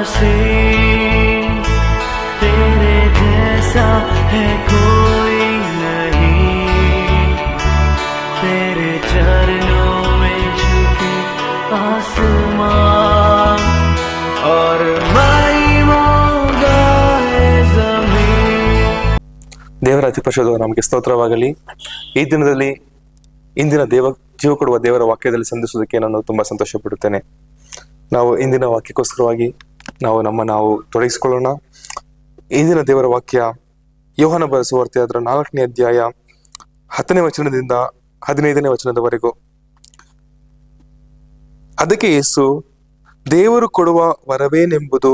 से तेरे जैसा है कोई नहीं, तेरे चरणों में झुके आसमान और ದೇವರ ಅತಿ ಪರಿಶುದ್ಧ ನಮಗೆ ಸ್ತೋತ್ರವಾಗಲಿ. ಈ ದಿನದಲ್ಲಿ ಇಂದಿನ ಜೀವ ಕೊಡುವ ದೇವರ ವಾಕ್ಯದಲ್ಲಿ ಸಂಧಿಸುವುದಕ್ಕೆ ನಾನು ತುಂಬಾ ಸಂತೋಷ ಪಡುತ್ತೇನೆ. ನಾವು ಇಂದಿನ ವಾಕ್ಯಕ್ಕೋಸ್ಕರವಾಗಿ ನಾವು ತೊಡಗಿಸಿಕೊಳ್ಳೋಣ. ಇಂದಿನ ದೇವರ ವಾಕ್ಯ ಯೋಹಾನ ಬರೆದ ಸುವಾರ್ತೆ ಅದರ 4ನೇ ಅಧ್ಯಾಯ 10ನೇ ವಚನದಿಂದ 15ನೇ ವಚನದವರೆಗೂ. ಅದಕ್ಕೆ ಯೇಸು, ದೇವರು ಕೊಡುವ ವರವೇನೆಂಬುದು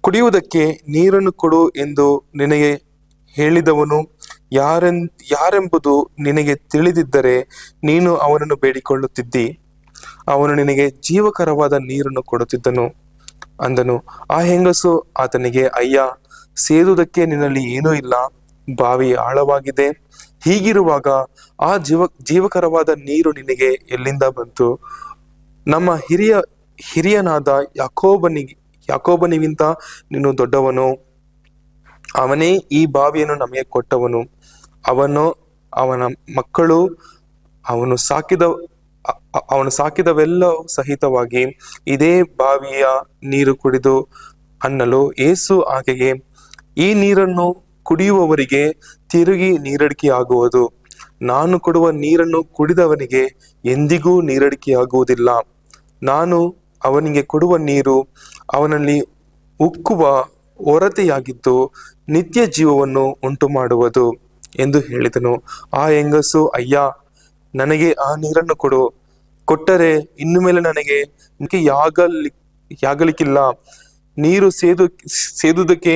ಕುಡಿಯುವುದಕ್ಕೆ ನೀರನ್ನು ಕೊಡು ಎಂದು ನಿನಗೆ ಹೇಳಿದವನು ಯಾರೆಂಬುದು ನಿನಗೆ ತಿಳಿದಿದ್ದರೆ ನೀನು ಅವನನ್ನು ಬೇಡಿಕೊಳ್ಳುತ್ತಿದ್ದಿ, ಅವನು ನಿನಗೆ ಜೀವಕರವಾದ ನೀರನ್ನು ಕೊಡುತ್ತಿದ್ದನು ಅಂದನು. ಆ ಹೆಂಗಸು ಆತನಿಗೆ, ಅಯ್ಯ, ಸೇದುವುದಕ್ಕೆ ನಿನ್ನಲ್ಲಿ ಏನೂ ಇಲ್ಲ, ಬಾವಿ ಆಳವಾಗಿದೆ. ಹೀಗಿರುವಾಗ ಆ ಜೀವಕರವಾದ ನೀರು ನಿನಗೆ ಎಲ್ಲಿಂದ ಬಂತು? ನಮ್ಮ ಹಿರಿಯನಾದ ಯಾಕೋಬನಿಗಿಂತ ನೀನು ದೊಡ್ಡವನು. ಅವನೇ ಈ ಬಾವಿಯನ್ನು ನಮಗೆ ಕೊಟ್ಟವನು. ಅವನ ಮಕ್ಕಳು ಅವನು ಸಾಕಿದವೆಲ್ಲ ಸಹಿತವಾಗಿ ಇದೇ ಬಾವಿಯ ನೀರು ಕುಡಿದು ಅನ್ನಲು, ಯೇಸು ಆಕೆಗೆ, ಈ ನೀರನ್ನು ಕುಡಿಯುವವರಿಗೆ ತಿರುಗಿ ನೀರಡಿಕೆಯಾಗುವುದು. ನಾನು ಕೊಡುವ ನೀರನ್ನು ಕುಡಿದವನಿಗೆ ಎಂದಿಗೂ ನೀರಡಿಕೆಯಾಗುವುದಿಲ್ಲ. ನಾನು ಅವನಿಗೆ ಕೊಡುವ ನೀರು ಅವನಲ್ಲಿ ಉಕ್ಕುವ ಹೊರತೆಯಾಗಿದ್ದು ನಿತ್ಯ ಜೀವವನ್ನು ಉಂಟು ಮಾಡುವುದು ಎಂದು ಹೇಳಿದನು. ಆ ಹೆಂಗಸು, ಅಯ್ಯ, ನನಗೆ ಆ ನೀರನ್ನು ಕೊಟ್ಟರೆ ಇನ್ನು ಮೇಲೆ ನನಗೆ ಯಾಗಲಿಕ್ಕಿಲ್ಲ. ನೀರು ಸೇದುವುದಕ್ಕೆ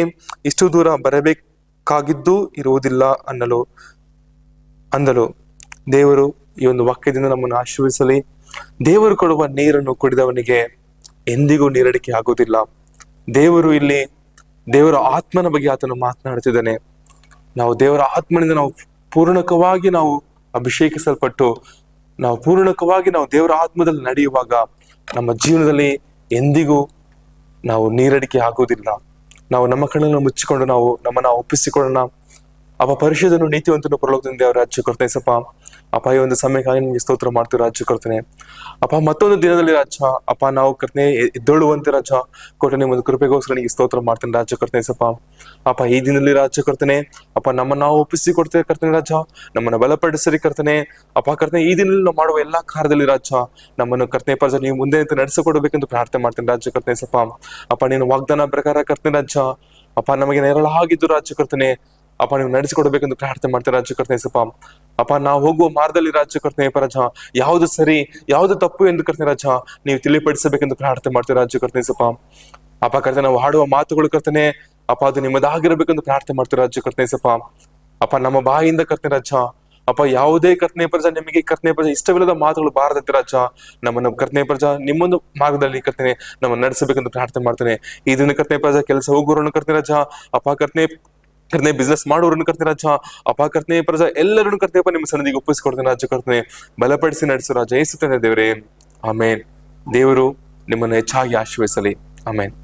ಇಷ್ಟು ದೂರ ಬರಬೇಕಾಗಿದ್ದು ಇರುವುದಿಲ್ಲ ಅಂದಳು. ದೇವರು ಈ ಒಂದು ವಾಕ್ಯದಿಂದ ನಮ್ಮನ್ನು ಆಶೀರ್ವದಿಸಲಿ. ದೇವರು ಕೊಡುವ ನೀರನ್ನು ಕುಡಿದವನಿಗೆ ಎಂದಿಗೂ ನೀರಡಿಕೆ ಆಗುವುದಿಲ್ಲ. ದೇವರ ಆತ್ಮನ ಬಗ್ಗೆ ಆತನು ಮಾತನಾಡುತ್ತಿದ್ದಾನೆ. ನಾವು ದೇವರ ಆತ್ಮನಿಂದ ಪೂರ್ಣಕವಾಗಿ ಅಭಿಷೇಕಿಸಲ್ಪಟ್ಟು ಪೂರ್ಣಕವಾಗಿ ದೇವರ ಆತ್ಮದಲ್ಲಿ ನಡೆಯುವಾಗ ನಮ್ಮ ಜೀವನದಲ್ಲಿ ಎಂದಿಗೂ ನೀರಡಿಕೆ ಆಗುವುದಿಲ್ಲ. ನಮ್ಮ ಕಣ್ಣನ್ನು ಮುಚ್ಚಿಕೊಂಡು ನಮ್ಮನ್ನ ಒಪ್ಪಿಸಿಕೊಳ್ಳೋಣ. ಅಪ್ಪ ಪರಿಶುದ್ಧನು ನೀತಿವಂತನು ಪರಲೋಕದಿಂದ ದೇವರ ರಾಜ್ಯ ಕೊಡ್ತೇನೆ ಸಪ್ಪ. ಅಪ್ಪ ಈ ಒಂದು ಸಮಯಕ್ಕಾಗಿ ನಿಮ್ಗೆ ಸ್ತೋತ್ರ ಮಾಡ್ತೀವಿ ರಾಜ್ಯ ಕೊಡ್ತೇನೆ ಅಪ್ಪ. ಮತ್ತೊಂದು ದಿನದಲ್ಲಿ ರಾಜ ಅಪ್ಪ ನಾವು ಕರ್ತನೆ ಎದ್ದೊಳ್ಳುವಂತೆ ರಾಜ ಕೊಟ್ಟು ನಿಮ್ಮೊಂದು ಕೃಪೆಗೋಸ್ಕರ ನಿಮಗೆ ಸ್ತೋತ್ರ ಮಾಡ್ತೇನೆ ರಾಜ್ಯ ಕೊಡ್ತೇನೆ ಸಪ್ಪ. ಅಪ್ಪ ಈ ದಿನದಲ್ಲಿ ರಾಜ್ಯ ಕೊಡ್ತೇನೆ ಅಪ್ಪ. ನಾವು ಒಪ್ಪಿಸಿ ಕೊಡ್ತೇವೆ ಕರ್ತನೆ ರಾಜ. ನಮ್ಮನ್ನು ಬಲಪಡಿಸರಿ ಕರ್ತನೆ ಅಪ್ಪ. ಕರ್ತನೆ ಈ ದಿನದಲ್ಲಿ ನಾವು ಮಾಡುವ ಎಲ್ಲಾ ಕಾರ್ಯದಲ್ಲಿ ರಾಜ ನಮ್ಮನ್ನು ಕರ್ತನೆ ಪರ್ಜ ನೀವು ಮುಂದೆ ಅಂತ ನಡೆಸಿಕೊಡ್ಬೇಕೆಂದು ಪ್ರಾರ್ಥನೆ ಮಾಡ್ತೇನೆ ರಾಜ್ಯ ಕೊಡ್ತೇನೆ ಸಪ್ಪ. ಅಪ್ಪ ನೀನು ವಾಗ್ದಾನ ಪ್ರಕಾರ ಕರ್ತನೆ ರಾಜ ಅಪ್ಪ ನಮಗೆ ನೆರಳಾಗಿದ್ದು ರಾಜ್ಯ ಕೊಡ್ತೇನೆ ಅಪ್ಪ. ನೀವು ನಡೆಸಿಕೊಡ್ಬೇಕೆಂದು ಪ್ರಾರ್ಥನೆ ಮಾಡ್ತೇನೆ ರಾಜ್ಯ ಕರ್ತನೆ ಸಪ್ಪ. ಅಪ್ಪ ನಾವು ಹೋಗುವ ಮಾರ್ಗದಲ್ಲಿ ರಾಜ್ಯ ಕರ್ತನೆ ಪರಜ ಯಾವ್ದು ಸರಿ ಯಾವ್ದು ತಪ್ಪು ಎಂದು ಕರ್ತನೆ ರಾಜ ನೀವು ತಿಳಿಪಡಿಸಬೇಕೆಂದು ಪ್ರಾರ್ಥನೆ ಮಾಡ್ತೇವೆ ರಾಜ್ಯ ಕರ್ತನೆ ಸಪ್ಪ. ಅಪ್ಪ ಕರ್ತನೆ ನಾವು ಹಾಡುವ ಮಾತುಗಳು ಕರ್ತನೆ ಅಪ್ಪ ಅದು ನಿಮ್ಮದಾಗಿರ್ಬೇಕೆಂದು ಪ್ರಾರ್ಥನೆ ಮಾಡ್ತೇವೆ ರಾಜ್ಯ ಕರ್ತನೆ ಸಪ್ಪ. ಅಪ್ಪ ನಮ್ಮ ಬಾಯಿಯಿಂದ ಕರ್ತನೆ ರಾಜ ಅಪ್ಪ ಯಾವುದೇ ಕರ್ತನೆ ಪ್ರಜ ನಿಮಗೆ ಕರ್ತನೆ ಪ್ರಜ ಇಷ್ಟವಿಲ್ಲದ ಮಾತುಗಳು ಬಾರದಂತೆ ರಾಜ ನಮ್ಮನ್ನು ಕರ್ತನೆ ಪ್ರಜ ನಿಮ್ಮೊಂದು ಮಾರ್ಗದಲ್ಲಿ ಕರ್ತನೆ ನಮ್ಮನ್ನು ನಡೆಸಬೇಕೆಂದು ಪ್ರಾರ್ಥನೆ ಮಾಡ್ತೇನೆ. ಈ ದಿನ ಕರ್ತನೆ ಪ್ರಜ ಕೆಲಸ ಹೋಗುವವರನ್ನು ಕರ್ತನೆ ರಾಜ ಅಪ್ಪ. ಕರ್ತನೆ ಬಿಸ್ನೆಸ್ ಮಾಡೋರನ್ನು ಕರ್ತನೆ ರಾಜ ಅಪ್ಪ. ಕರ್ತನೆ ಪ್ರಜ ಎಲ್ಲರನ್ನು ಕರ್ತನೆಪ್ಪ ನಿಮ್ಮ ಸನ್ನಿಧಿಗೆ ಒಪ್ಪಿಸಿಕೊಡ್ತೇನೆ ರಾಜ ಕರ್ತನೆ. ಬಲಪಡಿಸಿ ನಡೆಸು ರಾಜ. ಯೇಸುತ್ತೇನೆ ದೇವರೇ, ಆಮೇನ್. ದೇವರು ನಿಮ್ಮನ್ನು ಹೆಚ್ಚಾಗಿ ಆಶೀರ್ವದಿಸಲಿ. ಆಮೇನ್.